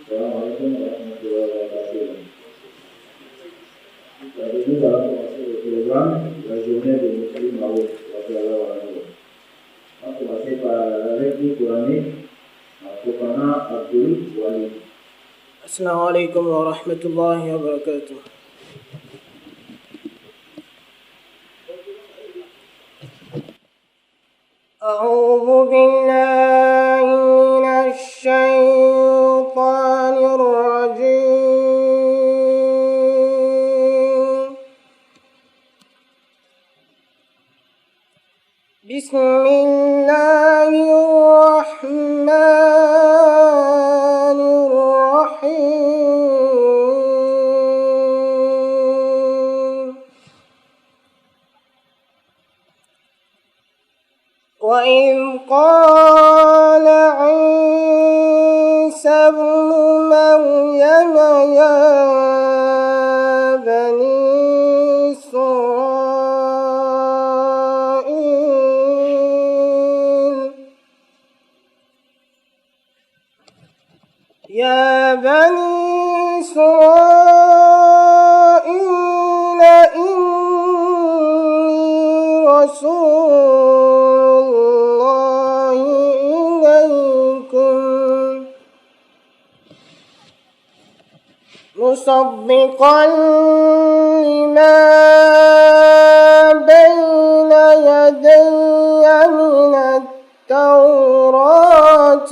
Assalamu alaikum warahmatullahi wabarakatuh. Bienvenue à la commencer le programme La journée de Muslim Maroc. On va commencer par la lecture coranique à Kokana Abdul Wali. السلام عليكم ورحمة الله وبركاته. أعوذ بالله من الشيطان الرجيم. بسم الله الرحمن الرحيم. وإذ قال عيسى ابن مريم يا بني إسرائيل إني رسول الله إليكم مصدقا لما بين يدي من التوراة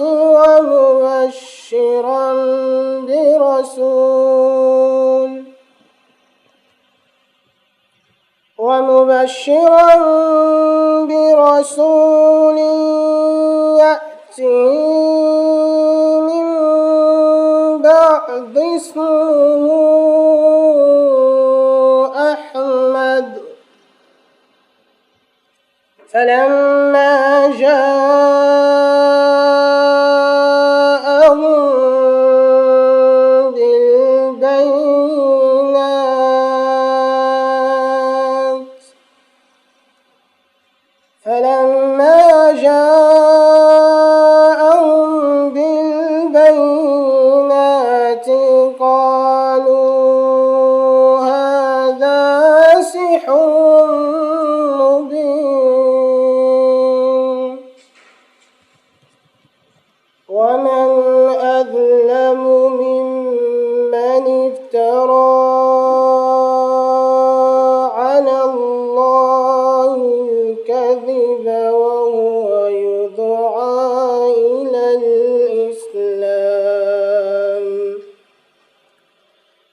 ومبشرا برسول يأتي من بعد اسمه أحمد. فلما جاءهم بالبينات قالوا هذا سحر مبين. ومن أظلم ممن افترى على الله الكذب وهو يدعى إلى الإسلام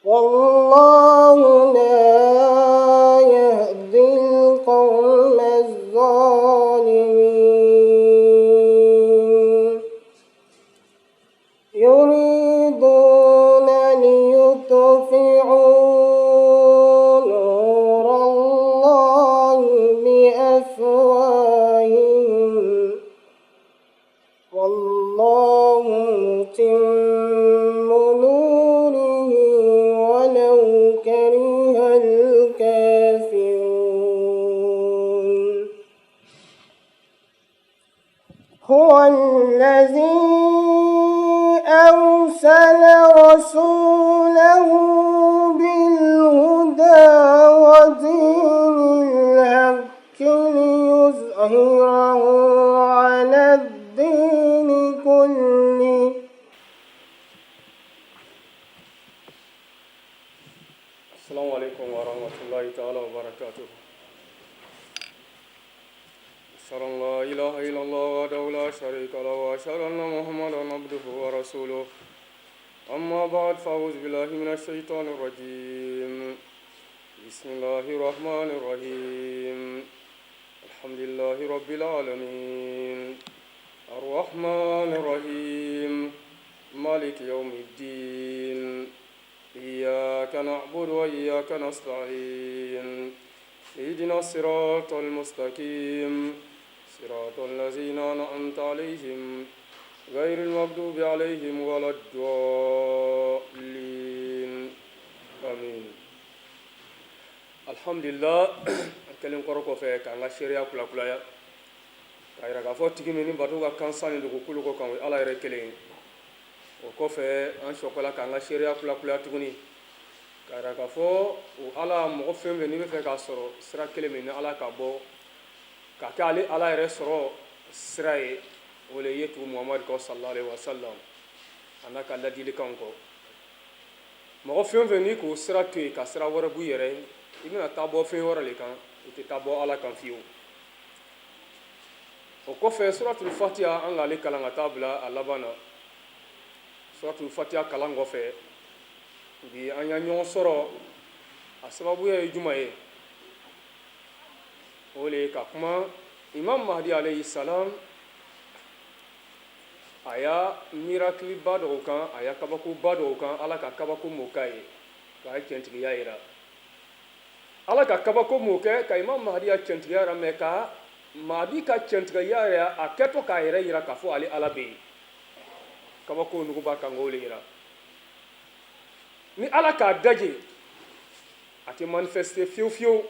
والله لا يهدي القوم الظالمين. يريدون ليطفئوا نور الله بأفواههم والله متم نوره ولو كره الكافرون. هو الذي أرسل رسوله بالهدى ودين الحق ليظهره على الدين كله. السلام عليكم ورحمة الله تعالى وبركاته. أشهد أن لا إله إلا الله وحده لا شريك له وأشهد أن محمدا عبده ورسوله. أما بعد فأعوذ بالله من الشيطان الرجيم. بسم الله الرحمن الرحيم. الحمد لله رب العالمين الرحمن الرحيم مالك يوم الدين إياك نعبد وإياك نستعين اهدنا الصراط المستقيم صراط الذين أنعمت عليهم غير المغضوب عليهم ولا الضالين آمين. الحمد لله kelen koroko fe kanga sharia kula kula ya kayra ga fo tigi mini batu ga kansani dugu kulu ko kan ala yere kelen o kɔfɛ an sɔkɔla k'an ka seereya kulakulaya tuguni k'a yira k'a fɔ o ala mɔgɔ fɛn fɛn n'i bɛ fɛ k'a sɔrɔ sira kelen min ni ala ka bɔ k'a kɛ ale ala yɛrɛ sɔrɔ sira ye o le ye tugu muhamadu kɔ sallallahu alaihi wasallam a n'a ka ladilikanw kɔ mɔgɔ fɛn fɛn n'i k'o sira to yen ka sira wɛrɛ b'i yɛrɛ ye i bɛna taa bɔ fɛn wɛrɛ de kan i tɛ taa bɔ ala kan fiyewu o kɔfɛ suratul fatiha an k'ale kalan ka taa bila a laban na suratul fatiha kalan kɔfɛ bi an y'a ɲɔgɔn sɔrɔ a sababuya ye jumɛn ye o le ye ka kuma imam mahdi alayhi salam a y'a mirakiliba dɔw kan a y'a kabakoba dɔw kan ala ka kabako m'o k'a ye k'a cɛntigiya yira ala ka kabako m'o kɛ ka imam mahdi ya cɛntigiya yira mɛ ka mahdi ka cɛntigiya yira a kɛtɔ k'a yɛrɛ yira k'a fɔ ale ala bɛ yen kabako nuguba kan k'o le yira ni ala k'a daje a tɛ manifester fiyewu fiyewu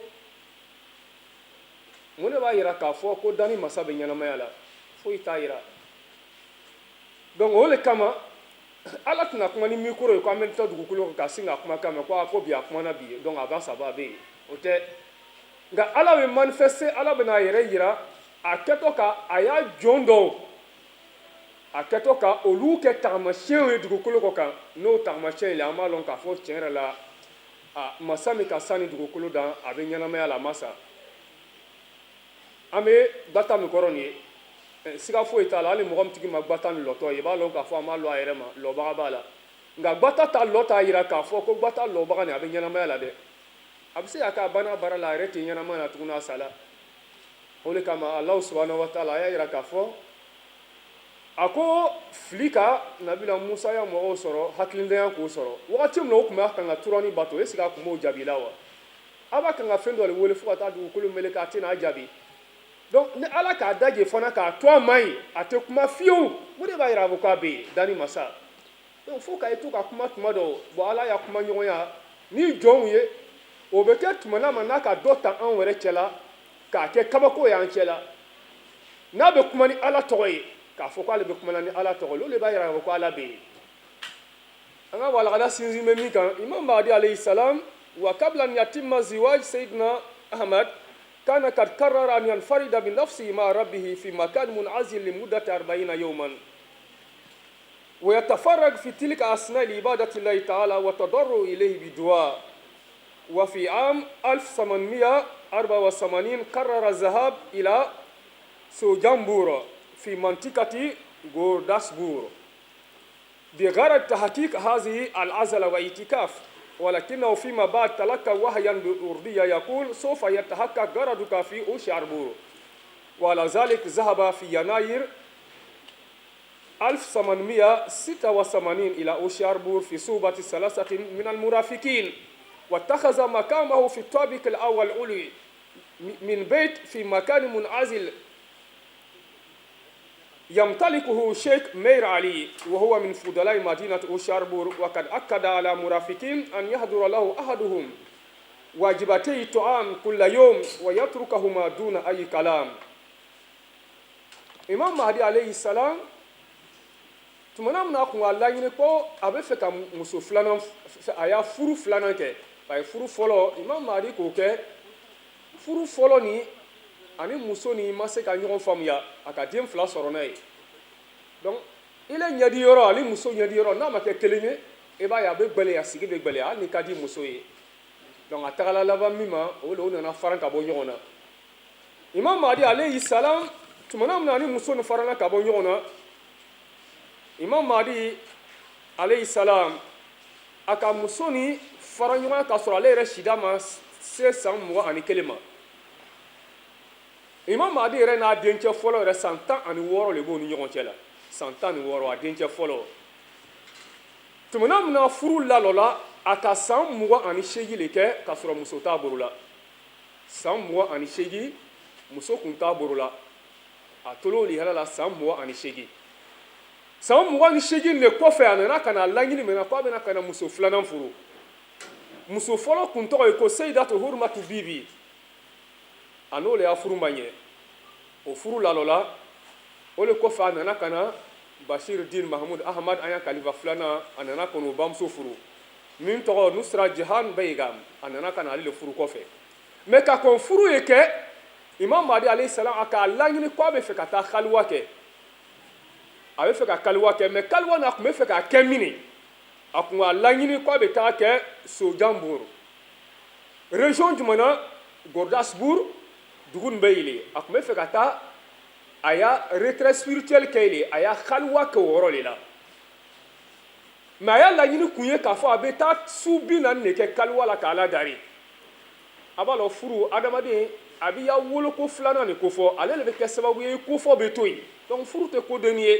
mun de b'a yira k'a fɔ ko dani masa bɛ ɲɛnamaya la foyi t'a yira donc o le kama ala tɛna kuma ni mikoro ye ko an bɛ taa dugukolo kan ka sin ka kuma kan mɛ ko bi a kumana bi donc a b'a saba a bɛ yen o tɛ nka ala bɛ manifester ala bɛ n'a yɛrɛ yira a kɛtɔ ka a y'a jɔn dɔw a kɛtɔ ka olu kɛ tagamasiyɛnw ye dugukolo kɔ kan n'o tagamasiyɛn ye an b'a dɔn k'a fɔ tiɲɛ yɛrɛ la masa min ka sani dugukolo dan a bɛ ɲɛnamaya la a ma sa an bɛ gbata min kɔrɔ nin ye siga foyi t'a la hali mɔgɔ min tigi ma gbata ni lɔtɔ ye i b'a dɔn k'a fɔ an b'a lɔ a yɛrɛ ma lɔbaga b'a la nka gbata ta lɔ t'a yira k'a fɔ ko gbata lɔbaga nin a bɛ ɲɛnamaya la dɛ a bɛ se ka kɛ a banna baara la a yɛrɛ tɛ ɲɛnamaya la tuguni a sala o de kama Alahu subahanahu wa taala a y'a yira k'a fɔ a ko fili ka nabila musa ya mɔgɔw sɔrɔ hakilitanya k'o sɔrɔ wagati min na o tun b'a kan ka turani bato est ce que a tun b'o jaabi la wa a b'a kan ka fɛn dɔ de wele fo ka taa dugukolo meleke a tɛna a jaabi donc ni ala k'a daje fana k'a to a ma yen a tɛ kuma fiyewu o de b'a yira a fɔ k'a bɛ yen dani masa donc fo k'a ye to ka kuma tuma dɔw bon ala y'a kuma ɲɔgɔnya ni jɔnw ye o bɛ kɛ tuma ma n'a ka dɔ ta anw yɛrɛ cɛ la k'a kɛ kabako ye an cɛ la n'a bɛ kuma ni ala tɔgɔ ye k'a fɔ k'ale bɛ kuma ni ala tɔgɔ ye o de b'a yira a fɔ ko ala bɛ yen an ka walagada sinsin bɛ min kan imam mahdi alayhi salam wa kabla an yatimma ziwaj sayyidina ahmad كان قد قرر أن ينفرد بنفسه مع ربه في مكان منعزل لمدة 40 يوما ويتفرغ في تلك أثناء لعبادة الله تعالى وتضرع إليه بدعاء وفي عام 1884 قرر الذهاب إلى سوجانبور في منطقة غورداسبور بغرض تحقيق هذه العزلة واعتكاف ولكنه فيما بعد تلقى وحيا بأردية يقول سوف يتحقق غرضك في أوشاربور وعلى ذلك ذهب في يناير 1886 إلى أوشاربور في صحبة 3 من المرافقين واتخذ مقامه في الطابق الأول العلوي من بيت في مكان منعزل يمتلكه شيخ مير علي وهو من فضلاء مدينة أوشاربور وقد أكد على مرافقين أن يحضر له أحدهم واجبتي الطعام كل يوم ويتركهما دون أي كلام Imam Mahdi alayhi salam tumana mina kun Allah ɲini ko a bɛ fɛ ka muso filanan a y'a furu filanan kɛ a ye furu fɔlɔ Imam Mahdi k'o kɛ furu fɔlɔ ni ani muso ni ma se ka ɲɔgɔn faamuya a ka den fila sɔrɔ n'a ye donc ile ɲɛdi yɔrɔ ani muso ɲɛdi yɔrɔ n'a ma kɛ kelen ye e b'a ye a bɛ gbɛlɛya a sigi bɛ gbɛlɛya hali ni ka di muso ye donc a tagala laban min ma o de o nana faran ka bɔ ɲɔgɔn na Imam Mahdi alayhi salam tumana min na ni muso ni farana ka bɔ ɲɔgɔn na Imam Mahdi alayhi salam a ka muso ni fara ɲɔgɔn ka sɔrɔ ale yɛrɛ sida ma se san 21 ma Imam Mahdi yɛrɛ n'a dencɛ fɔlɔ yɛrɛ san 16 de b'o ni ɲɔgɔn cɛ la san 16 a dencɛ fɔlɔ tumana min na furu lalɔla a ka san 28 de kɛ ka sɔrɔ muso t'a bolo la san 28 muso kun t'a bolo la a tolo li hala la san 28 san 28 de kɔfɛ a nana ka na laɲini mɛna ko a bɛna ka na muso filanan furu muso fɔlɔ kun tɔgɔ ye ko Seyidatu Hurmatu Bibi a n'o le y'a furu ma ɲɛ o furu lalɔla o le kɔfɛ a nana ka na Bashir Din Mahmoud Ahmad an y'a kalifa filanan a nana ka n'o bamuso furu min tɔgɔ Nusra Jihan Beygam a nana ka na ale de furu kɔfɛ mais ka kɔn furu ye kɛ Imam Mahdi alayhi salam a k'a laɲini k'a bɛ fɛ ka taa kaliwa kɛ a bɛ fɛ ka kaliwa kɛ mais kaliwa na a tun bɛ fɛ k'a kɛ min ye a tun b'a laɲini k'a bɛ taa kɛ Sojanbur région jumɛn na Gordasbourg dugu nin bɛ yen a tun bɛ fɛ ka taa a y'a retraite spirituelle kɛ yen a y'a kaliwa kɛ o yɔrɔ de la mais a y'a laɲini kun ye k'a fɔ a bɛ taa su 40 de kɛ kaliwa la k'a ladari a b'a dɔn furu adamaden a b'i ya woloko filanan de kofɔ ale de bɛ kɛ sababu ye kofɔ bɛ to yen donc furu tɛ kodenni ye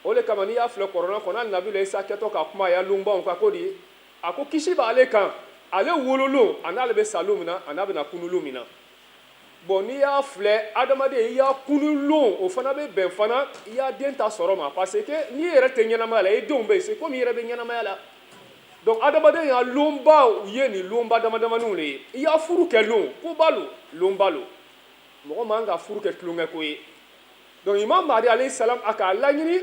o de kama n'i y'a filɛ kɔrɔna kɔnɔ hali Nabila Isa kɛtɔ ka kuma a ya lonbaw kan ko di a ko kisi b'ale kan ale wololon a n'ale bɛ sa don min na a n'a bɛna kunu don min na bon n'i y'a filɛ adamaden i y'a kunu lon o fana bɛ bɛn fana i y'a den ta sɔrɔ ma parce que n'i yɛrɛ tɛ ɲɛnamaya la i denw bɛ yen c'est comme i yɛrɛ bɛ ɲɛnamaya la donc adamaden y'a lonba ye nin lonba damadamaninw de ye i y'a furu kɛ lon koba lo lonba lo mɔgɔ man ka furu kɛ tulonkɛ ko ye donc Imam Mahdi alayhi salam a k'a laɲini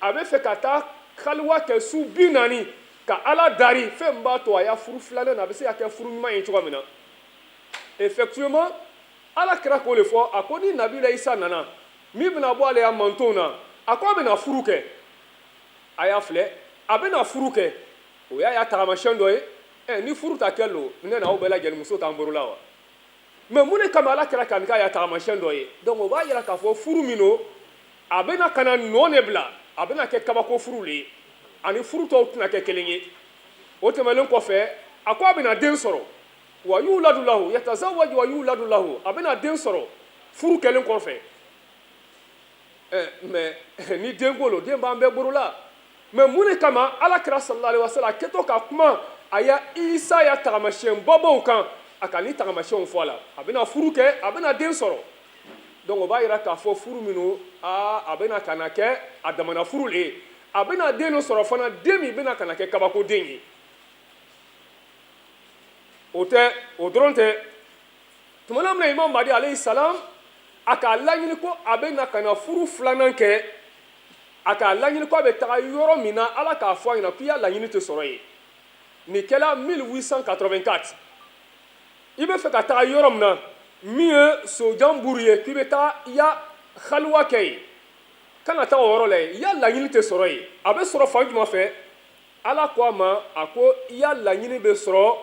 a bɛ fɛ ka taa kaliwa kɛ su 40 ka Ala dari fɛn min b'a to a y'a furu filanan na a bɛ se ka kɛ furu ɲuman ye cogo min na effectivement Ala kira k'o de fɔ a ko ni Nabila Isa nana min bɛna bɔ ale ya mantonw na a ko a bɛna furu kɛ a y'a filɛ a bɛna furu kɛ o y'a tagamasiyɛn dɔ ye ni furu ta kɛ lo ne n'aw bɛɛ lajɛlen muso t'an bolo la wa mais mun de kama Ala kira kan k'a y'a tagamasiyɛn dɔ ye donc o b'a yira k'a fɔ furu min don a bɛna ka na nɔ de bila a bɛna kɛ kabako furu de ye ani furu tɔw tɛna kɛ kelen ye o tɛmɛnen kɔfɛ a ko a bɛna den sɔrɔ wa yuladu lahu yatazawwaju wa yuladu lahu a bɛna den sɔrɔ furu kɛlen kɔfɛ mais ni den ko lo den b'an bɛɛ bolo la mais mun de kama Ala kira sallallahu alaihi wasallam a kɛtɔ ka kuma a ya Isa ya tagamasiyɛn bɔbɔw kan a ka ni tagamasiyɛnw fɔ a la a bɛna furu kɛ a bɛna den sɔrɔ donc o b'a yira k'a fɔ furu minnu a bɛna ka na kɛ a damana furu le ye a bɛna den dɔ sɔrɔ fana den min bɛna ka na kɛ kabako den ye o tɛ o dɔrɔn tɛ tumana min na Imam Mahdi alayhi salam a k'a laɲini ko a bɛna ka na furu filanan kɛ a k'a laɲini ko a bɛ taga yɔrɔ min na Ala k'a fɔ a ɲɛna k'i ya laɲini tɛ sɔrɔ yen nin kɛla 1884 i bɛ fɛ ka taga yɔrɔ min na min ye Sojanburu ye k'i bɛ taa i ya kaliwa kɛ yen kana taa o yɔrɔ la yen i ya laɲini tɛ sɔrɔ yen a bɛ sɔrɔ fan jumɛn fɛ Ala ko a ma a ko i ya laɲini bɛ sɔrɔ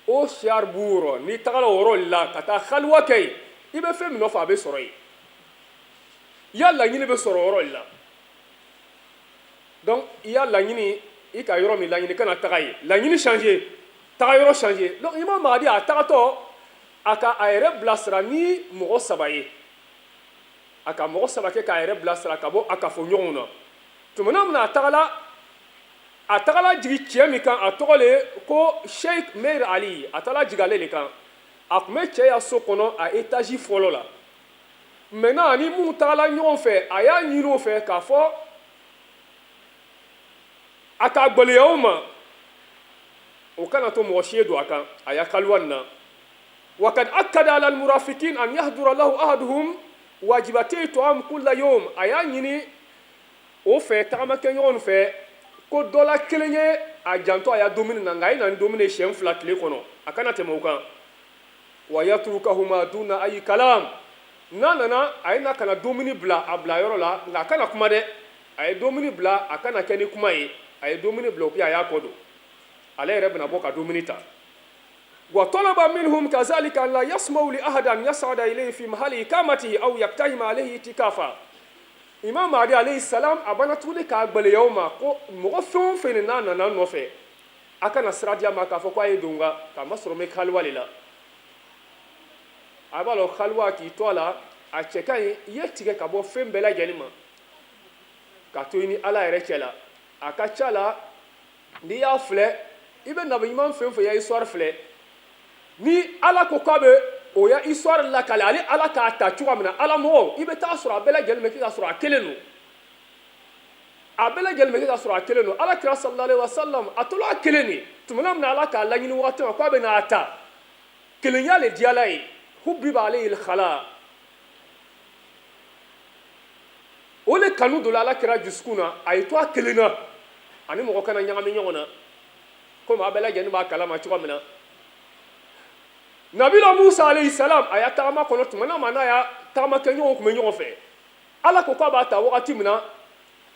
o Cherbourg n'i tagala o yɔrɔ la ka taa kaliwa kɛ yen i bɛ fɛn min nɔfɛ a bɛ sɔrɔ yen i ya laɲini bɛ sɔrɔ o yɔrɔ la donc i ya laɲini i ka yɔrɔ min laɲini kana taga yen laɲini changer taga yɔrɔ changer donc Imam Mahdi a tagatɔ a ka a yɛrɛ bilasira ni mɔgɔ 3 ye a ka mɔgɔ 3 kɛ k'a yɛrɛ bilasira ka bɔ a kafoɲɔgɔnw na tumana min na a tagala jigi cɛ min kan a tɔgɔ le ko Sheikh Meir Ali a taala jigi ale de kan a tun bɛ cɛ ya so kɔnɔ a étage fɔlɔ la maintenant ni mun tagala ɲɔgɔn fɛ a y'a ɲini o fɛ k'a fɔ a ka gbaliya o ma o kana to mɔgɔ si ye don a kan a ya kaliwa nin na وقد أكد على المرافقين أن يحضر له أحدهم واجباتي طعام كل يوم أيا نيني o fɛ tagamakɛ ɲɔgɔn fɛ ko dɔ la kelen ye a janto a ya dumuni na nka a ye na ni dumuni siɲɛ 2 tile kɔnɔ a kana tɛmɛ o kan wa yatrukahuma duna ayi kalam n'a nana a ye na kana dumuni bila a bila yɔrɔ la nka a kana kuma dɛ a ye dumuni bila a kana kɛ ni kuma ye a ye dumuni bila o kɛ a y'a kɔ don ale yɛrɛ bɛna bɔ ka dumuni ta وطلب منهم كذلك أن لا يسمعوا لأحد أن يصعد إليه في محل إقامته أو يقتحم عليه اعتكافا Imam Mahdi alayhi salam a bana tuguni k'a gbaliya o ma ko mɔgɔ fɛn o fɛn n'a nana nɔfɛ a kana sira di a ma k'a fɔ ko a ye don nka k'a masɔrɔ n bɛ kaliwa le la a b'a dɔn kaliwa k'i to a la a cɛ ka ɲi i ye tigɛ ka bɔ fɛn bɛɛ lajɛlen ma ka to i ni Ala yɛrɛ cɛ la a ka ca la n'i y'a filɛ i bɛ nabi ɲuman fɛn o fɛn ya histoire filɛ ni Ala ko k'a bɛ o ya histoire lakale ale Ala k'a ta cogoya min na Ala mɔgɔ i bɛ taa sɔrɔ a bɛɛ lajɛlen bɛ kɛ ka sɔrɔ a kelen don a bɛɛ lajɛlen bɛ kɛ ka sɔrɔ a kelen don Ala kira sallallahu alaihi wasallam a tola a kelen de tumana min na Ala k'a laɲini waati ma k'a bɛ n'a ta kelenya le di Ala ye hubbiba alayhi al-khala o le kanu dɔ la alakira dusukun na a ye to a kelen na ani mɔgɔ kana ɲagami ɲɔgɔn na komi a bɛɛ lajɛlen b'a kalama cogo min na nabila musa alayhi salam a y'a tagama kɔnɔ tuma na n'a y'a tagama kɛ ɲɔgɔn tun bɛ ɲɔgɔn fɛ ala ko k'a b'a ta wagati min na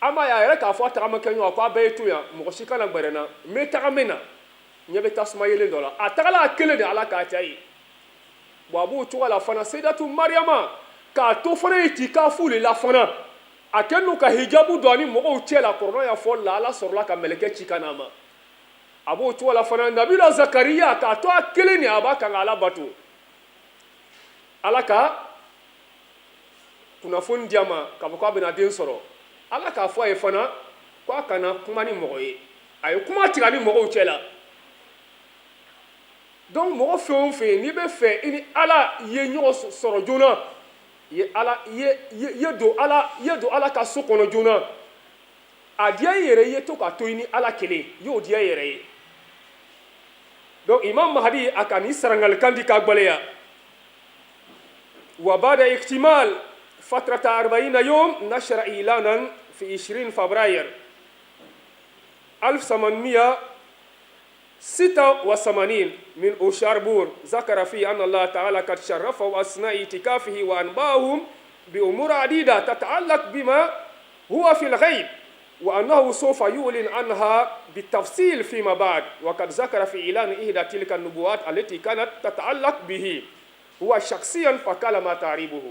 an b'a ye a yɛrɛ k'a fɔ a tagama kɛ ɲɔgɔn ko a bɛɛ ye to yan mɔgɔ si kana gbɛrɛ n na n bɛ taga min na ɲɛ bɛ tasuma yelen dɔ la a tagala a kelen de ala k'a cɛ ye bon a b'o cogo la fana seydatu mariyama k'a to fana ye ti k'a f'u le la fana a kɛlen don ka hijabu don a ni mɔgɔw cɛ la kɔrɔnɔ y'a fɔ la ala sɔrɔla ka mɛlɛkɛ ci ka n'a ma a b'o cogo la fana nabila zakariya k'a to a kelen de a b'a kan ka ala bato ala ka kunnafoni di a ma k'a fɔ k'a bɛna den sɔrɔ ala k'a fɔ a ye fana k'a kana kuma ni mɔgɔ ye a ye kuma tigɛ ni mɔgɔw cɛ la donc mɔgɔ fɛn o fɛn n'i bɛ fɛ i ni ala ye ɲɔgɔn sɔrɔ joona ye don ala ka so kɔnɔ joona a diya i yɛrɛ ye to ka to i ni ala kelen y'o diya i yɛrɛ ye donc imam mahdi a ka nin sarangalikan di k'a gbaleya wa ba'da iktimal fatrata 40 yawm nashara ilanan fi 20 فبراير 1886 من أوشاربور ذكر فيه أن الله تعالى قد شرفه أثناء اعتكافه وأنباهم بأمور عديدة تتعلق بما هو في الغيب وأنه سوف يعلن عنها بالتفصيل فيما بعد وقد ذكر في إعلان إحدى تلك النبوات التي كانت تتعلق به هو شخصيا فقال ما تعريبه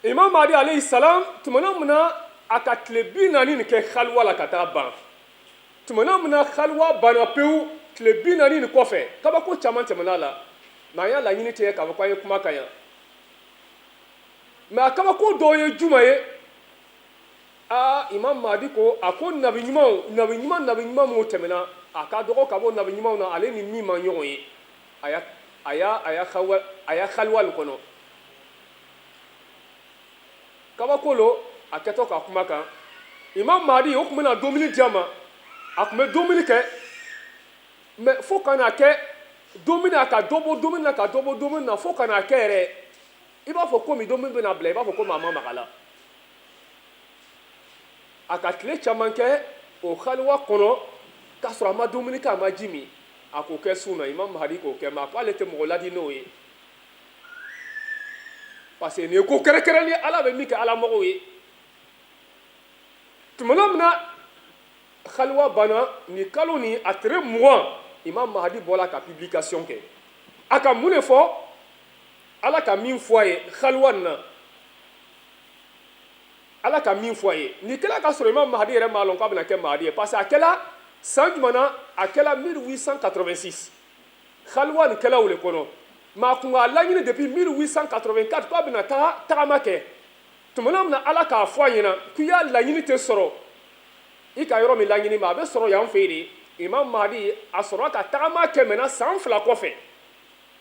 إمام مهدي عليه السلام تمنى أكتلبينا نكي خلوة لكتابا tumana mina khalwa bana pewu tile 40 ni kɔfɛ kabako caman tɛmɛna la n'an y'a laɲini tɛ k'a fɔ k'an ye kuma ka yan mais a kabako dɔw ye juma ye imam mahdi ko a ko nabi ɲuman minnu tɛmɛna a ka dɔgɔ ka bɔ nabi ɲumanw na ale ni min ma ɲɔgɔn ye a y'a khalwa nin kɔnɔ kabako lo a kɛtɔ ka kuma kan imam mahdi o tun bɛna domini di a ma a tun bɛ domini kɛ mais fo ka n'a kɛ domini a ka dɔ bɔ domini na ka dɔ bɔ domini na fo ka n'a kɛ yɛrɛ i b'a fɔ komi domini bɛna bila i b'a fɔ komi a ma maga la a ka tile caman kɛ o haliwa kɔnɔ k'a sɔrɔ a ma domini kɛ a ma ji min a k'o kɛ sun na imam mahdi k'o kɛ mais a ko ale tɛ mɔgɔ ladi n'o ye parce que nin ye ko kɛrɛkɛrɛnlen ala bɛ min kɛ alamɔgɔw ye tumana min na Khalwa bana ni kalo ni a tere 20 imam mahdi bɔra ka publication kɛ a ka mun de fɔ ala ka min fɔ a ye Khalwa nin na ala ka min fɔ a ye ni kɛla ka sɔrɔ imam mahdi yɛrɛ m'a lɔn k'a bɛna kɛ mahdi ye parce que a kɛla san jumɛn na a kɛla 1886 Khalwa nin kɛla o de kɔnɔ mais a kun k'a laɲini depuis 1884 k'a bɛna tagama kɛ tumana min na ala k'a fɔ a ɲɛna k'i y'a laɲini tɛ sɔrɔ i ka yɔrɔ min laɲini ma a bɛ sɔrɔ yan fɛ de imam mahdi a sɔrɔ ka tagama kɛ mɛna san 2 kɔfɛ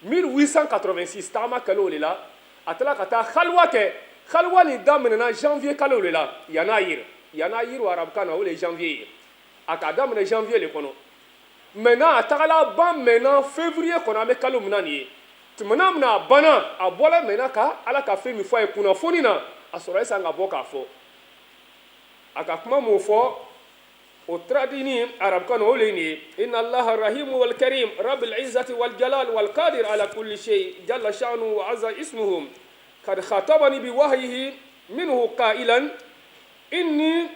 1886 tagama kɛla o de la a tila ka taa Khalwa kɛ Khalwa nin daminɛna janvier kalo de la yanayir o arabukan na o de ye janvier ye a ka daminɛ janvier de kɔnɔ maintenant a tagala ban maintenant février kɔnɔ an bɛ kalo min na nin ye tumana min na a banna a bɔla maintenant ka ala ka fɛn min fɔ a ye kunnafoni na a sɔrɔ sisan ka bɔ k'a fɔ a ka kuma mun fɔ o tradini arabukan na o le nin ye inna allaha rahimu wal karim rabbil izzati wal jalal wal qadir ala kulli shay jalla sha'nu wa azza ismuhu قد خاطبني بوحيه منه قائلا إني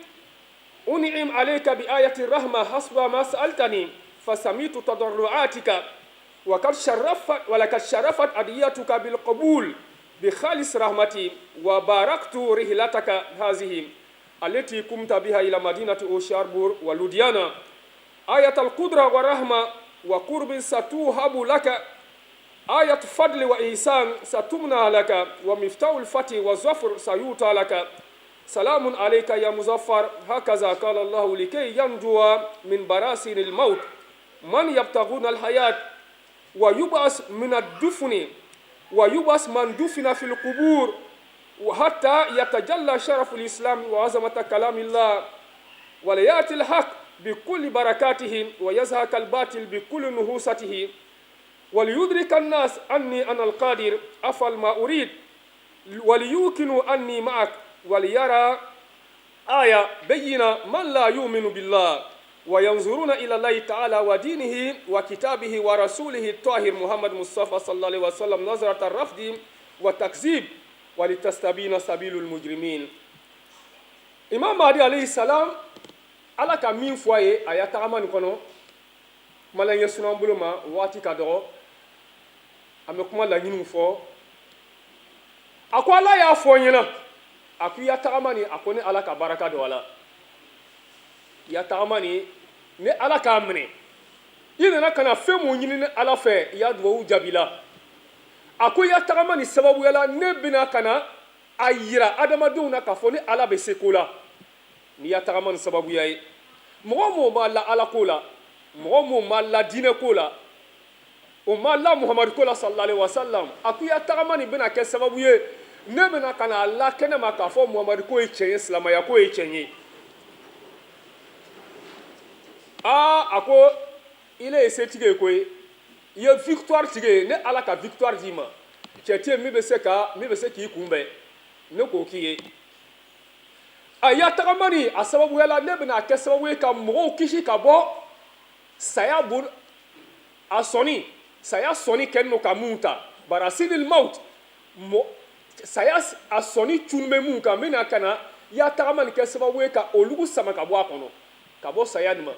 أنعم عليك بآية الرحمة حسب ما سألتني فسميت تضرعاتك ولقد شرفت أديتك بالقبول بخالص رحمتي وباركت رحلتك هذه التي قمت بها إلى مدينة أوشاربور ولوديانا آية القدرة والرحمة وقرب ستوهب لك آية فضل وإحسان ستمنى لك ومفتاح الفتح والظفر سيؤتى لك سلام عليك يا مظفر هكذا قال الله لكي ينجو من براسن الموت من يبتغون الحياة ويبعث من الدفن ويبعث من دفن في القبور وحتى يتجلى شرف الإسلام وعظمة كلام الله وليأتي الحق بكل بركاته ويزهق الباطل بكل نحوسته وليدرك الناس أني أنا القادر أفعل ما أريد وليوقنوا أني معك وليرى آية بينة من لا يؤمن بالله وينظرون إلى الله تعالى ودينه وكتابه ورسوله الطاهر محمد مصطفى صلى الله عليه وسلم نظرة الرفض والتكذيب ولتستبين سبيل المجرمين. Imam Mahdi alayhi salam ala ka min fɔ a ye a y'a tagama nin kɔnɔ kuma la ɲɛ sunan bolo ma waati ka dɔgɔ an bɛ kuma laɲiniw fɔ a ko ala y'a fɔ ɲɛna a ko i ya tagama nin a ko ni ala ka baraka don a la i ya tagama nin ni ala k'a minɛ i nana ka na fɛn mun ɲini ni ala fɛ i y'a dugawu jaabi la a ko i ya tagama nin sababuya la ne bɛna ka na a yira adamadenw na k'a fɔ ni ala bɛ se ko la n'i y'a tagama nin sababuya ye mɔgɔ mun b'a la ala ko la mɔgɔ mun b'a la diinɛ ko la o ma la muhamadu ko la sallallahu alaihi wasallam a ko i ya tagama nin bɛna kɛ sababu ye ne bɛna ka na la kɛnɛ ma k'a fɔ muhamadu ko ye tiɲɛ ye silamɛya ko ye tiɲɛ ye a ko ile ye setigi ye koyi i ye victoire tigi ye ne ala ka victoire d'i ma cɛ tɛ yen min bɛ se k'i kunbɛn ne k'o k'i ye a y'a tagama nin a sababuya la ne bɛna kɛ sababu ye ka mɔgɔw kisi ka bɔ saya bolo a sɔnni saya sɔnni kɛlen don ka mun ta barasidil maut saya a sɔnni cun bɛ mun kan n bɛna ka na i y'a tagama nin kɛ sababu ye ka olugu sama ka bɔ a kɔnɔ ka bɔ saya nin ma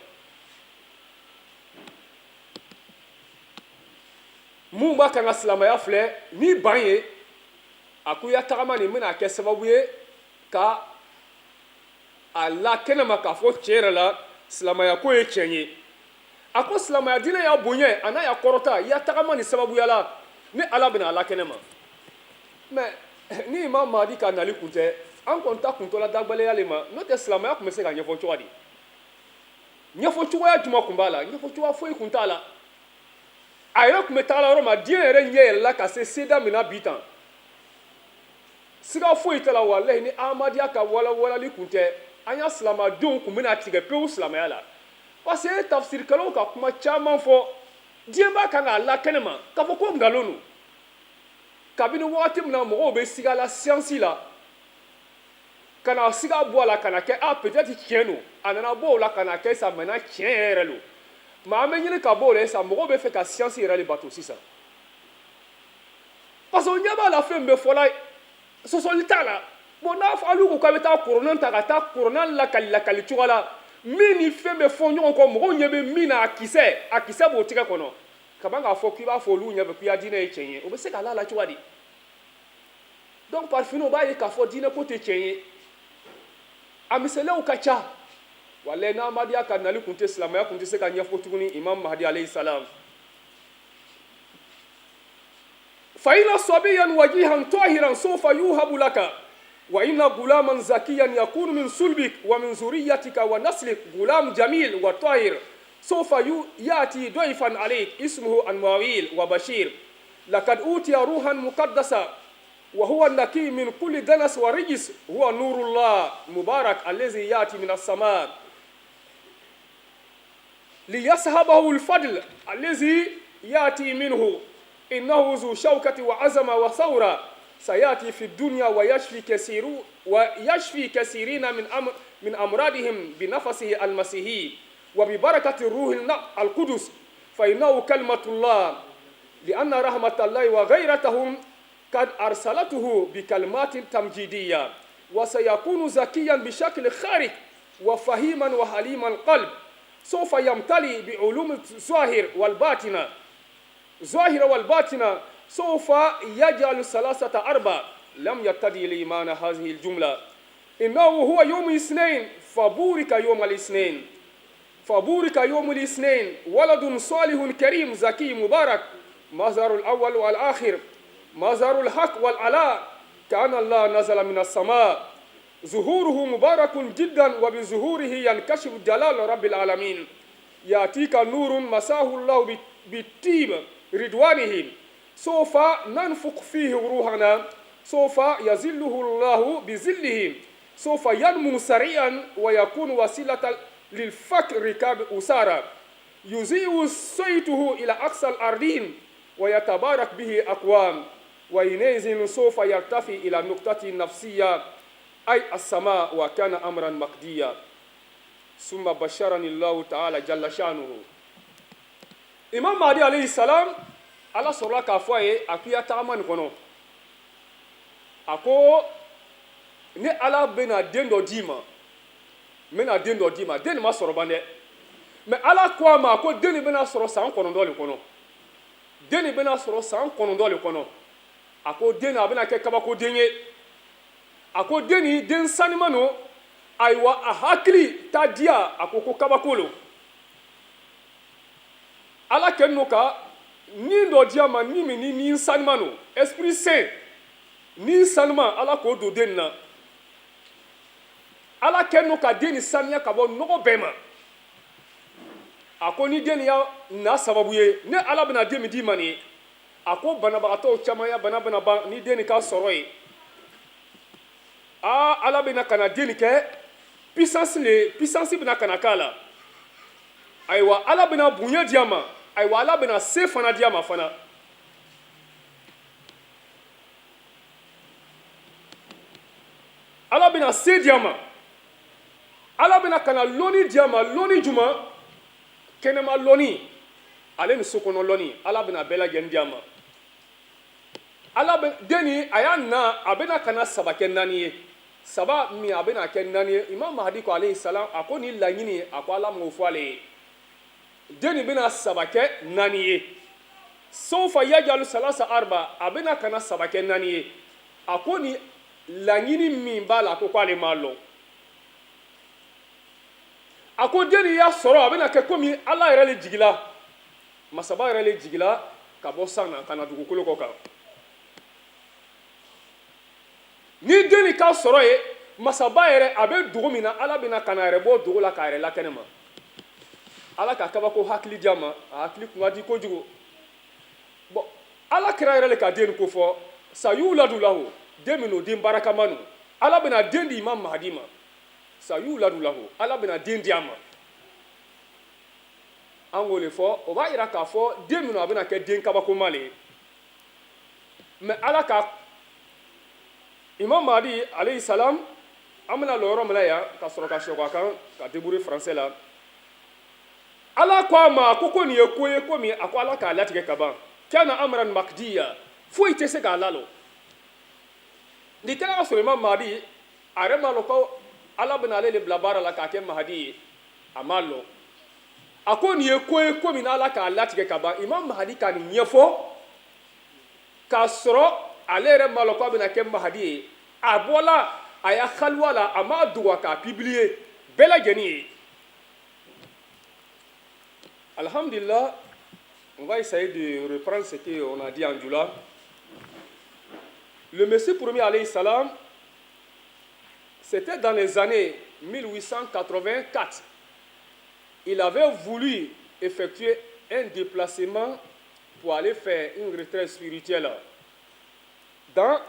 mun b'a kan ka silamɛya filɛ ni ban ye a ko i ya tagama nin bɛna kɛ sababu ye ka a la kɛnɛ ma k'a fɔ tiɲɛ yɛrɛ la silamɛya ko ye tiɲɛ ye a ko silamɛya diinɛ y'a bonya a n'a y'a kɔrɔta i ya tagama nin sababuya la ni ala bɛna a la kɛnɛ ma mɛ ni Imam Mahdi ka nali kun tɛ an kɔni ta kun tɔla dagbaleya le ma n'o tɛ silamɛya tun bɛ se ka ɲɛfɔ cogo di ɲɛfɔ cogoya jumɛn kun b'a la ɲɛfɔ cogoya foyi kun t'a la a yɛrɛ tun bɛ tagala yɔrɔ ma diɲɛ yɛrɛ ɲɛ yɛlɛla ka se seda min na bi tan siga foyi t'a la walahi ni Ahmadiyya ka walawalali kun tɛ an ya silamɛdenw kun bɛna tigɛ pewu silamɛya la parce que tafsirikɛlaw ka kuma caman fɔ diɲɛ b'a kan k'a la kɛnɛ ma k'a fɔ ko nkalon don kabini wagati min na mɔgɔw bɛ siga la siyansi la ka na siga bɔ a la ka na kɛ peut-être tiɲɛ don a nana bɔ o la ka na kɛ sa maintenant tiɲɛ yɛrɛ don mais an bɛ ɲini ka bɔ o la sa mɔgɔw bɛ fɛ ka siyansi yɛrɛ de bato sisan parce que o ɲɛ b'a la fɛn bɛ fɔla sɔsɔli t'a la bon n'a fɔ alu ko k'a bɛ taa kuranɛ ta ka taa kuranɛ lakali cogo la min ni fɛn bɛ fɔ ɲɔgɔn kɔ mɔgɔw ɲɛ bɛ min na a kisɛ b'o tigɛ kɔnɔ ka ban k'a fɔ k'i b'a fɔ olu ɲɛ fɛ k'i ya diinɛ ye tiɲɛ ye o bɛ se ka la cogo di donc par fini o b'a ye k'a fɔ diinɛ ko tɛ tiɲɛ ye a misaliyaw ka ca walahi n'Ahmadiyya ka nali kun tɛ silamɛya kun tɛ se ka ɲɛfɔ tuguni Imam Mahdi alayhi salam fa inna sabiyan wajihan tahiran sawfa yuhabu laka wa inna gulaman zakiyan yakunu min sulbik wa min zuriyatika wa naslik gulam jamil wa tahir sawfa yati dayfan alayk ismuhu Anmawil wa Bashir laqad utiya ruhan muqaddasa wa huwa naki min kulli danas wa rijis huwa nurullah mubarak allazi yati min as-sama liyashabahu al-fadl allazi yati minhu إنه ذو شوكة وعزمة وثورة سيأتي في الدنيا ويشفي كثيرين من أمراضهم بنفسه المسيحي وببركة الروح القدس فإنه كلمة الله لأن رحمة الله وغيرتهم قد أرسلته بكلمات تمجيدية وسيكون زكيا بشكل خارق وفهيما وحليما القلب سوف يمتلئ بعلوم الظاهر والباطنة ظاهرة والباطنة سوف يجعل ثلاثة أربع لم يبتدي الإيمان هذه الجملة إنه هو يوم الاثنين فبورك يوم الاثنين فبورك يوم الاثنين ولد صالح كريم زكي مبارك مظهر الأول والآخر مظهر الحق والعلاء كأن الله نزل من السماء ظهوره مبارك جدا وبظهوره ينكشف جلال رب العالمين يأتيك نور مساه الله بالطيب رضوانه سوف ننفق فيه روحنا سوف يزله الله بزله سوف ينمو سريعا ويكون وسيلة للفك ركاب أسارة يزيء صيته إلى أقصى الأرضين ويتبارك به أقوام وإنئذ سوف يرتفع إلى نقطة نفسية أي السماء وكان أمرا مقضيا ثم بشرني الله تعالى جل شأنه. Imam Mahdi alayhi salam ala sɔrɔla k'a fɔ a ye a k'i ya tagama nin kɔnɔ a ko ni ala bɛna den dɔ d'i ma n bɛna den dɔ d'i ma den nin ma sɔrɔ ban dɛ mais ala ko a ma ko den nin bɛna sɔrɔ san 9 de kɔnɔ den nin bɛna sɔrɔ san 9 de kɔnɔ a ko den a bɛna kɛ kabakoden ye a ko den nin den sanima no ayiwa a hakili t'a diya a ko kabako lo ala kɛlen no ka nin dɔ di a ma ni min ni nin sanima no esprit saint nin sanima ala k'o don den nin na ala kɛlen no ka den nin saniya ka bɔ nɔgɔ bɛɛ ma a ko ni den nin y'a na sababu ye ne ala bɛna den min d'i ma nin ye a ko banabagatɔw caman ya bana bɛna ban ni den nin ka sɔrɔ ye ala bɛna ka na den nin kɛ puissance bɛna ka na k'a la ayiwa ala bɛna bonya di a ma ayiwa ala bɛna se fana di a ma fana ala bɛna se di a ma ala bɛna ka na lɔnni di a ma lɔnni jumɛn kɛnɛma lɔnni ale ni sokɔnɔ lɔnni ala bɛna bɛɛ lajɛlen di a ma ala bɛ den nin a y'a na a bɛna ka na saba kɛ naani ye saba min a bɛna kɛ naani ye imam mahdi ko alayhi salam a ko nin laɲini a ko ala m'o fɔ ale ye den nin bɛna saba kɛ naani ye sawfa yajalu salasa arba a bɛna ka na saba kɛ naani ye a ko ni laɲini min b'a la a ko k'ale m'a lɔn a ko den nin y'a sɔrɔ a bɛna kɛ komi ala yɛrɛ le jigila masaba yɛrɛ le jigila ka bɔ san na ka na dugukolo kɔ kan ni den nin ka sɔrɔ ye masaba yɛrɛ a bɛ dugu min na ala bɛna ka na yɛrɛ bɔ dugu la k'a yɛrɛ lakɛnɛ ma ala ka kabako hakili di a ma a hakili kun ka di kojugu bɔn ala kira yɛrɛ le ka den nin ko fɔ sayuladu lahu den min o den barakama no ala bɛna den di imam mahdi ma sayuladu lahu ala bɛna den di a ma an k'o le fɔ o b'a yira k'a fɔ den min a bɛna kɛ den kabakoma le ye mais ala ka imam mahdi alayhi salam an bɛna lɔ yɔrɔ min na yan ka sɔrɔ ka sɛgɛn a kan ka débrouiller français la ala ko a ma a ko nin ye ko ye ko min a ko ala k'a latigɛ ka ban kana amran makdiya foyi tɛ se k'a lalɔ nin kɛra ka sɔrɔ imam mahdi a yɛrɛ m'a lɔn ko ala bɛna ale de bila baara la k'a kɛ mahdi ye a m'a lɔn a ko nin ye ko ye ko min ala k'a latigɛ ka ban imam mahdi ka nin ɲɛfɔ k'a sɔrɔ ale yɛrɛ m'a lɔn ko a bɛna kɛ mahdi ye a bɔla a y'a haliwa la a m'a dogo k'a publier bɛɛ lajɛlen ye alhamdulillah on va essayer de reprendre ce qu'on a dit en Djoula. Le Messie premier alayhi salam, c'était dans les années 1884. Il avait voulu effectuer un déplacement pour aller faire une retraite spirituelle dans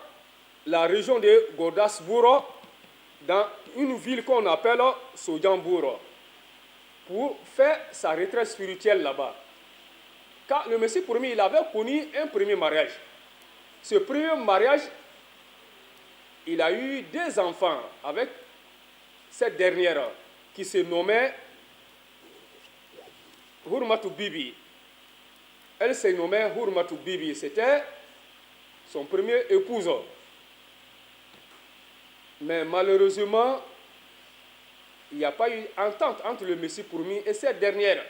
la région de Godasburo, dans une ville qu'on appelle Sojamburo, pour faire sa retraite spirituelle là-bas. Car le Messie premier, il avait connu un premier mariage. Ce premier mariage, il a eu 2 enfants avec cette dernière qui se nommait Hurmatu Bibi. Elle se nommait Hurmatu Bibi. C'était son premier épouse. Mais malheureusement, il n'y a pas eu entente entre le Messie promis et cette dernière.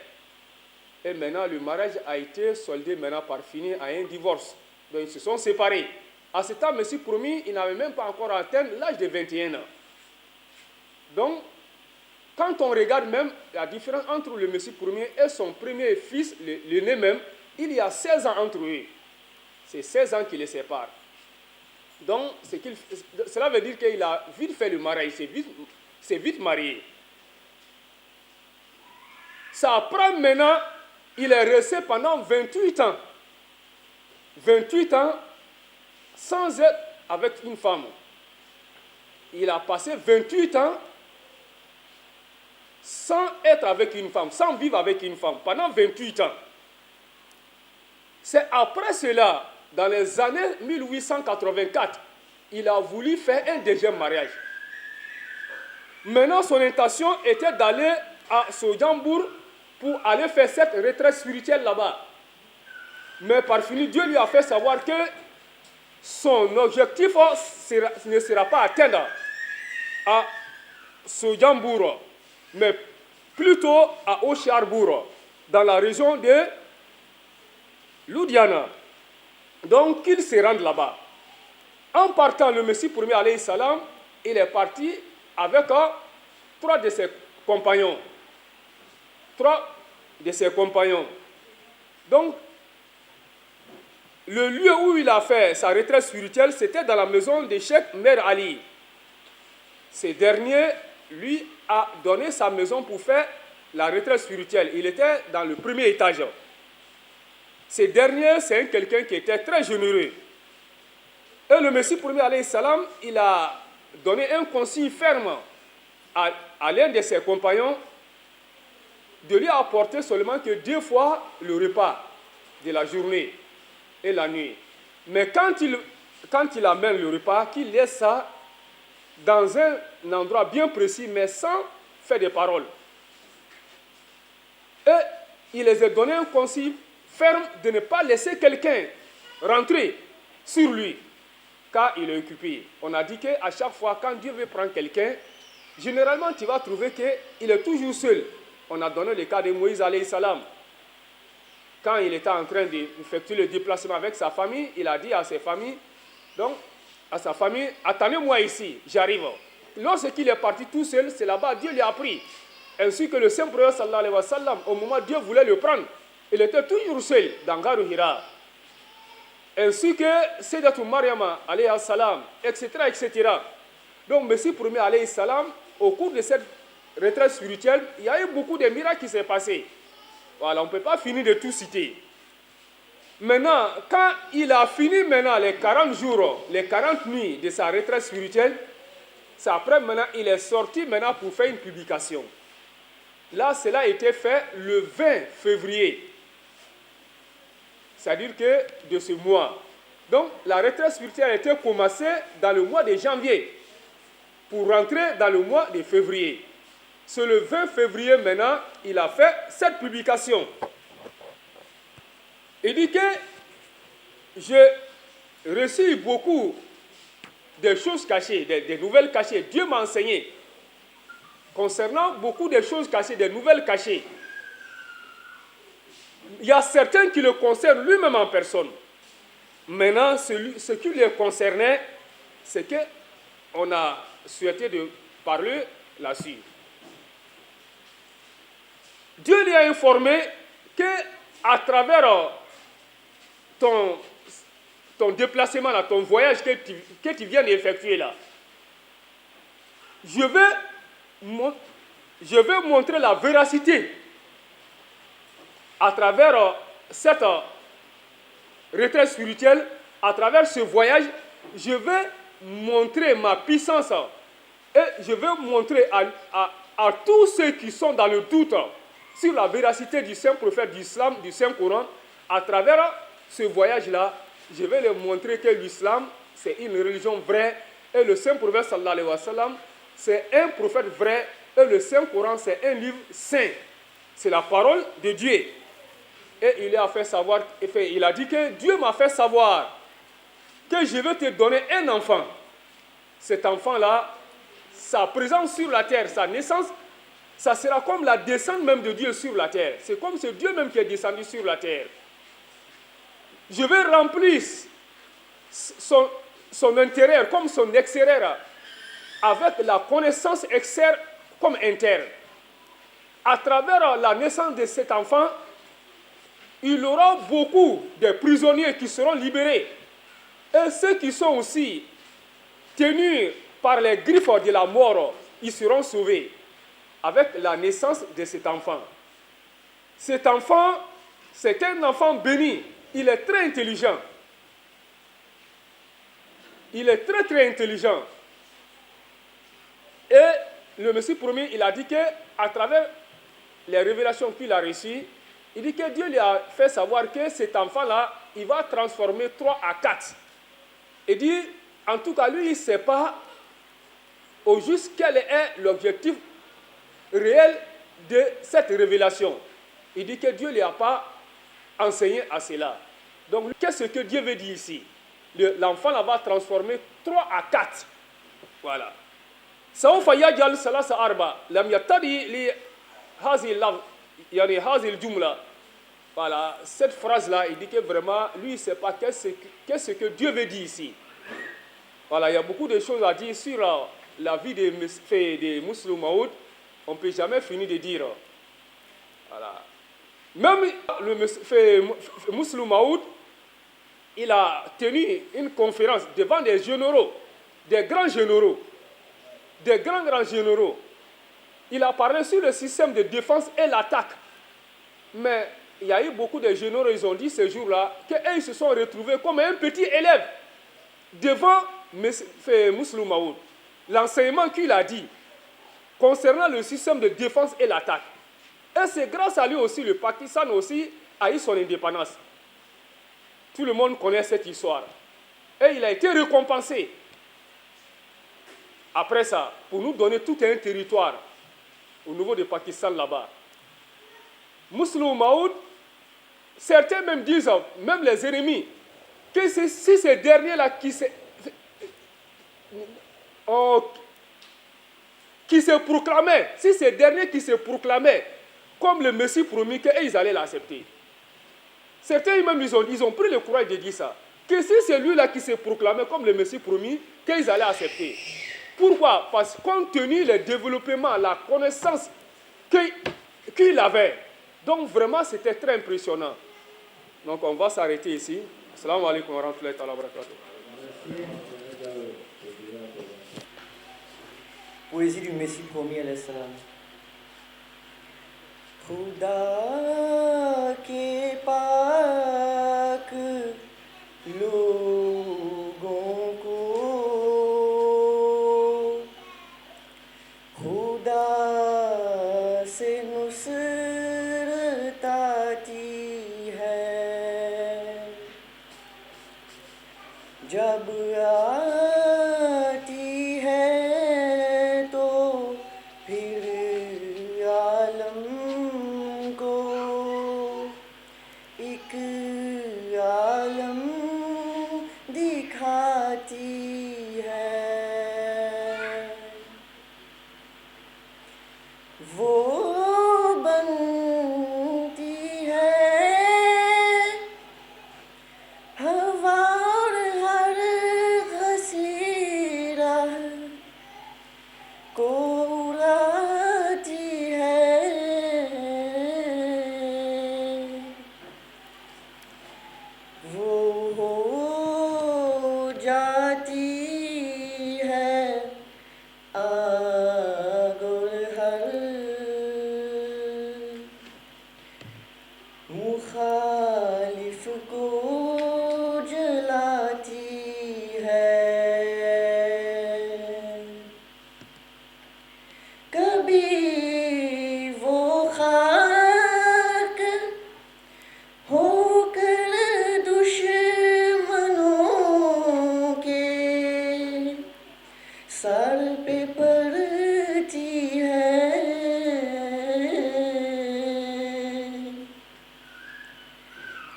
Et maintenant, le mariage a été soldé maintenant par finir à un divorce. Donc, ils se sont séparés. À ce temps, Messie promis, il n'avait même pas encore atteint l'âge de 21 ans. Donc, quand on regarde même la différence entre le Messie premier et son premier fils, l'aîné même, il y a 16 ans entre eux. C'est 16 ans qui les séparent. Donc, cela veut dire qu'il a vite fait le mariage, c'est vite marié. Ça prend maintenant, il est resté pendant 28 ans. 28 ans sans être avec une femme. Il a passé 28 ans sans être avec une femme, sans vivre avec une femme, pendant 28 ans. C'est après cela, dans les années 1884, il a voulu faire un deuxième mariage. Maintenant, son intention était d'aller à Sojambour pour aller faire cette retraite spirituelle là-bas. Mais par fini, Dieu lui a fait savoir que son objectif ne sera pas atteint à Sojambour, mais plutôt à Osharbour, dans la région de Ludhiana. Donc, qu'il se rende là-bas. En partant, le Messie premier, alayhi salam, il est parti avec 3 de ses compagnons. 3 de ses compagnons. Donc, le lieu où il a fait sa retraite spirituelle, c'était dans la maison de Cheikh Mer Ali. Ce dernier, lui, a donné sa maison pour faire la retraite spirituelle. Il était dans le premier étage. Ce dernier, c'est quelqu'un qui était très généreux. Et le Messie premier, alayhi salam, il a donné un consigne ferme à l'un de ses compagnons de lui apporter seulement que 2 fois le repas de la journée et la nuit. Mais quand il amène le repas, qu'il laisse ça dans un endroit bien précis, mais sans faire de paroles. Et il les a donné un consigne ferme de ne pas laisser quelqu'un rentrer sur lui, car il est occupé. On a dit qu'à chaque fois, quand Dieu veut prendre quelqu'un, généralement, tu vas trouver qu'il est toujours seul. On a donné le cas de Moïse, alayhi salam. Quand il était en train d'effectuer le déplacement avec sa famille, il a dit à sa famille, attendez-moi ici, j'arrive. Lorsqu'il est parti tout seul, c'est là-bas Dieu lui a pris. Ainsi que le Saint-Prophète sallallahu alayhi wa sallam, au moment où Dieu voulait le prendre, il était toujours seul dans Garu Hira. Ainsi que Sayyidatou Maryama alayhi salam, etc., etc. Donc, Messie premier alayhi salam, au cours de cette retraite spirituelle, il y a eu beaucoup de miracles qui s'est passé. Voilà, on ne peut pas finir de tout citer. Maintenant, quand il a fini maintenant les 40 jours, les 40 nuits de sa retraite spirituelle, c'est après maintenant, il est sorti maintenant pour faire une publication. Là, cela a été fait le 20 février. C'est-à-dire que de ce mois. Donc, la retraite spirituelle a été commencée dans le mois de janvier pour rentrer dans le mois de février. C'est le 20 février maintenant, il a fait cette publication. Il dit que j'ai reçu beaucoup de choses cachées, des nouvelles cachées. Dieu m'a enseigné concernant beaucoup de choses cachées, des nouvelles cachées. Il y a certains qui le concernent lui-même en personne. Maintenant, ce qui le concernait, c'est qu'on a souhaité de parler là-dessus. Dieu lui a informé qu'à travers ton déplacement, là, ton voyage que tu viens d'effectuer là, je vais montrer la véracité à travers cette retraite spirituelle, à travers ce voyage, je vais montrer ma puissance et je vais montrer à tous ceux qui sont dans le doute sur la véracité du saint prophète d'Islam, du Saint-Coran, à travers ce voyage-là, je vais leur montrer que l'islam, c'est une religion vraie, et le saint prophète sallallahu alayhi wa sallam, c'est un prophète vrai, et le Saint-Coran, c'est un livre saint. C'est la parole de Dieu. Et il a fait savoir, il a dit que Dieu m'a fait savoir que je vais te donner un enfant. Cet enfant-là, sa présence sur la terre, sa naissance, ça sera comme la descente même de Dieu sur la terre. C'est comme c'est Dieu même qui est descendu sur la terre. Je vais remplir son intérieur comme son extérieur avec la connaissance externe comme interne. À travers la naissance de cet enfant, il y aura beaucoup de prisonniers qui seront libérés. Et ceux qui sont aussi tenus par les griffes de la mort, ils seront sauvés avec la naissance de cet enfant. Cet enfant, c'est un enfant béni. Il est très intelligent. Il est très très intelligent. Et le Messie premier, il a dit qu'à travers les révélations qu'il a reçues, il dit que Dieu lui a fait savoir que cet enfant-là, il va transformer 3 à 4. Il dit, en tout cas, lui, il ne sait pas au juste quel est l'objectif réel de cette révélation. Il dit que Dieu ne lui a pas enseigné à cela. Donc, qu'est-ce que Dieu veut dire ici? L'enfant là va transformer 3 à 4. Voilà. سوف يجعل ثلاث أربع لم يتدي لهذه اللفظ يعني هذه الجملة. Voilà, cette phrase-là, il dit que vraiment, lui, il ne sait pas qu'est-ce que Dieu veut dire ici. Voilà, il y a beaucoup de choses à dire sur la vie des Mousselou Maoud. On ne peut jamais finir de dire. Voilà. Même le Mousselou Maoud, il a tenu une conférence devant des généraux, des grands généraux, des grands généraux. Il a parlé sur le système de défense et l'attaque. Mais il y a eu beaucoup de généraux, ils ont dit ce jour-là qu'ils se sont retrouvés comme un petit élève devant Mousselou Maoud. L'enseignement qu'il a dit concernant le système de défense et l'attaque. Et c'est grâce à lui aussi, le Pakistan aussi a eu son indépendance. Tout le monde connaît cette histoire. Et il a été récompensé. Après ça, pour nous donner tout un territoire au niveau du Pakistan là-bas. Mousselou Maoud, certains même disent, même les ennemis, que si ces derniers-là qui se proclamaient, si ces derniers qui se proclamaient comme le Messie promis, qu'ils allaient l'accepter. Certains même, ils ont pris le courage de dire ça. Que si c'est lui-là qui se proclamait comme le Messie promis, qu'ils allaient accepter. Pourquoi? Parce que compte tenu le développement, la connaissance qu'il avait. Donc vraiment, c'était très impressionnant. Donc on va s'arrêter ici. Assalamu alaikum wa rahmatullahi wa barakatuh. Poésie du Messie promis alayhi salam. खुदा के पाक लोगों को खुदा से नुसरत आती है जब आती है तो फिर आलम को एक आलम दिखाती है वो बनती है हवा और हर घसी राह को उड़ाती है वो हो जाती है आग और हर मुखालिफ को जलाती है कभी वो खाक होकर दुश्मनों के सर पे पड़ती है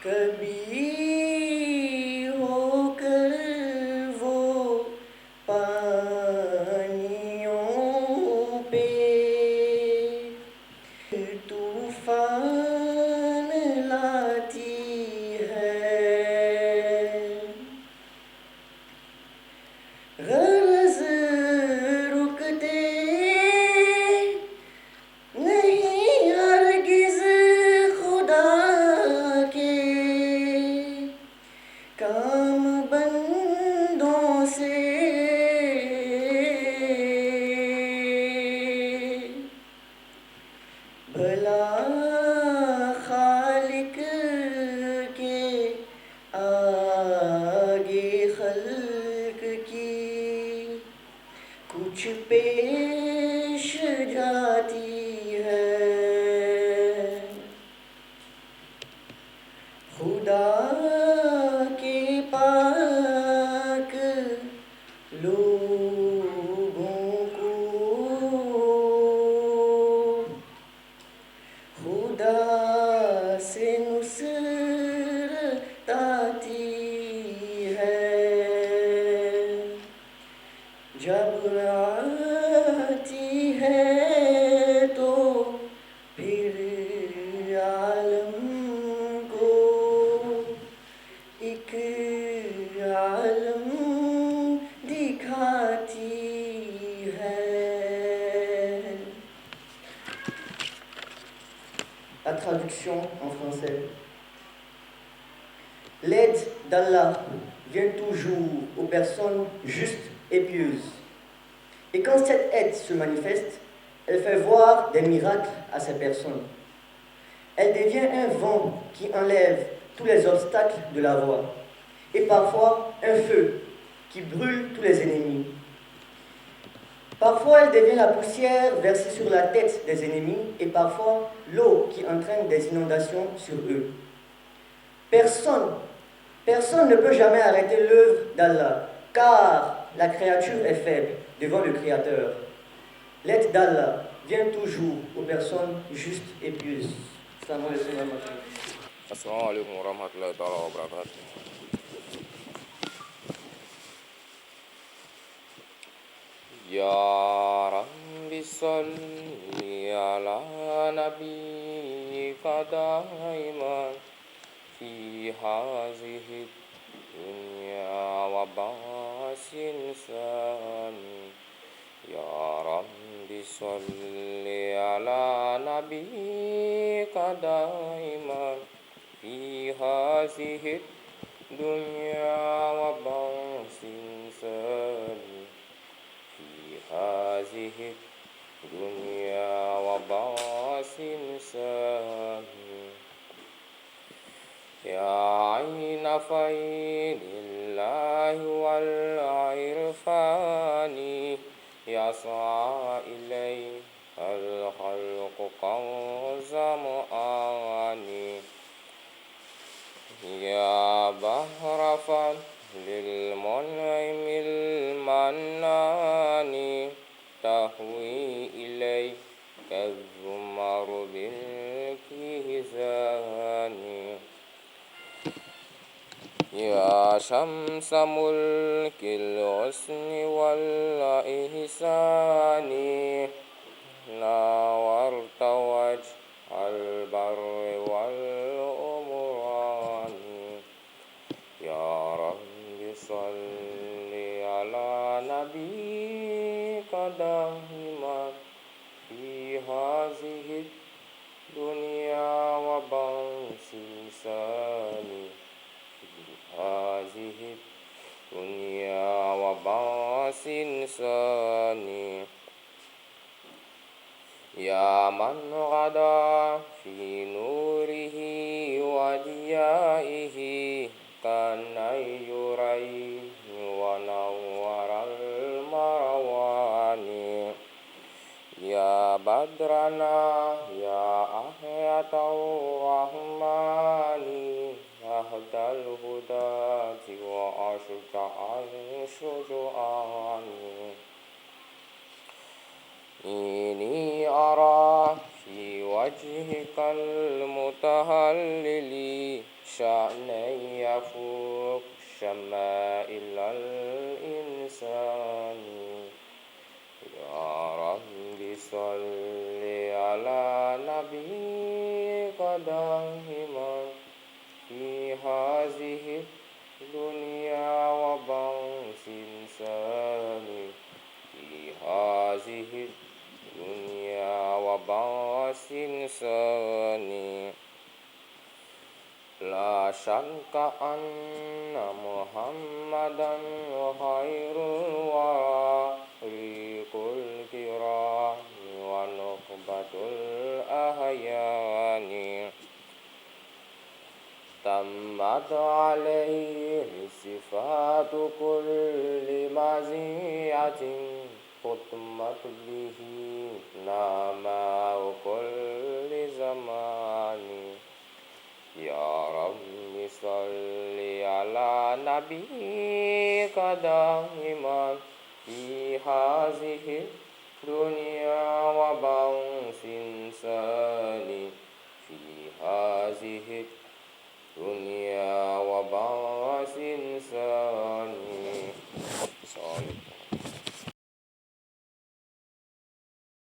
कभी होकर वो पानियों पे तूफान लाती है गरज रुकते नहीं हरगिज़ खुदा के काम बंदों से भला खालिक के आगे खल्क की कुछ पेश जाती है खुदा के पाक लोगों को आलम दिखाती है। La traduction en français. L'aide d'Allah vient toujours aux personnes justes et pieuses. Et quand cette aide se manifeste, elle fait voir des miracles à ces personnes. Elle devient un vent qui enlève tous les obstacles de la voie. Et parfois un feu qui brûle tous les ennemis. Parfois elle devient la poussière versée sur la tête des ennemis et parfois l'eau qui entraîne des inondations sur eux. Personne ne peut jamais arrêter l'œuvre d'Allah, car la créature est faible devant le Créateur. L'aide d'Allah vient toujours aux personnes justes et pieuses. Assalamu alaikum wa rahmatullahi wa barakatuh. Ya Rabbi salli ala nabiyyika daiman fi hazihi dunya wa basin sani. Ya Rabbi salli ala nabiyyika daiman fi hazihi dunya wa basin sani. هذه الدنيا وباس سامي يا عين فيض الله والعرفان يسعى إليها الخلق كالظمآن يا بحر للمنعم المنان تهوي إليك الزمر بالكيزان يا شمس ملك الحسن والإحسان نورت وجه البر والأمران يا رب صل على نبيك دائما في هذه الدنيا وباس ساني في هذه الدنيا وباس ساني يا من غدا في نوره وديائه كان يريه ونور المروان يا بدرنا يا أحية الرحمن أهدى الهداة وأشجع الشجعان إني أرى في وجهك المتهلل شأنا يفوق شمائل الإنسان يا رب صل على نبيك دائما في هذه الدنيا وباس ساني في هذه الدنيا وباس ساني لا شك أن محمدا خير الورى ريق الكرام ونخبة الأحيان تمت عليه صفات كل مزية ختمت به نعماء كل زمان يا رب صل على نبيك دائما في هذه الدنيا وباس ساني في هذه الدنيا وباس ساني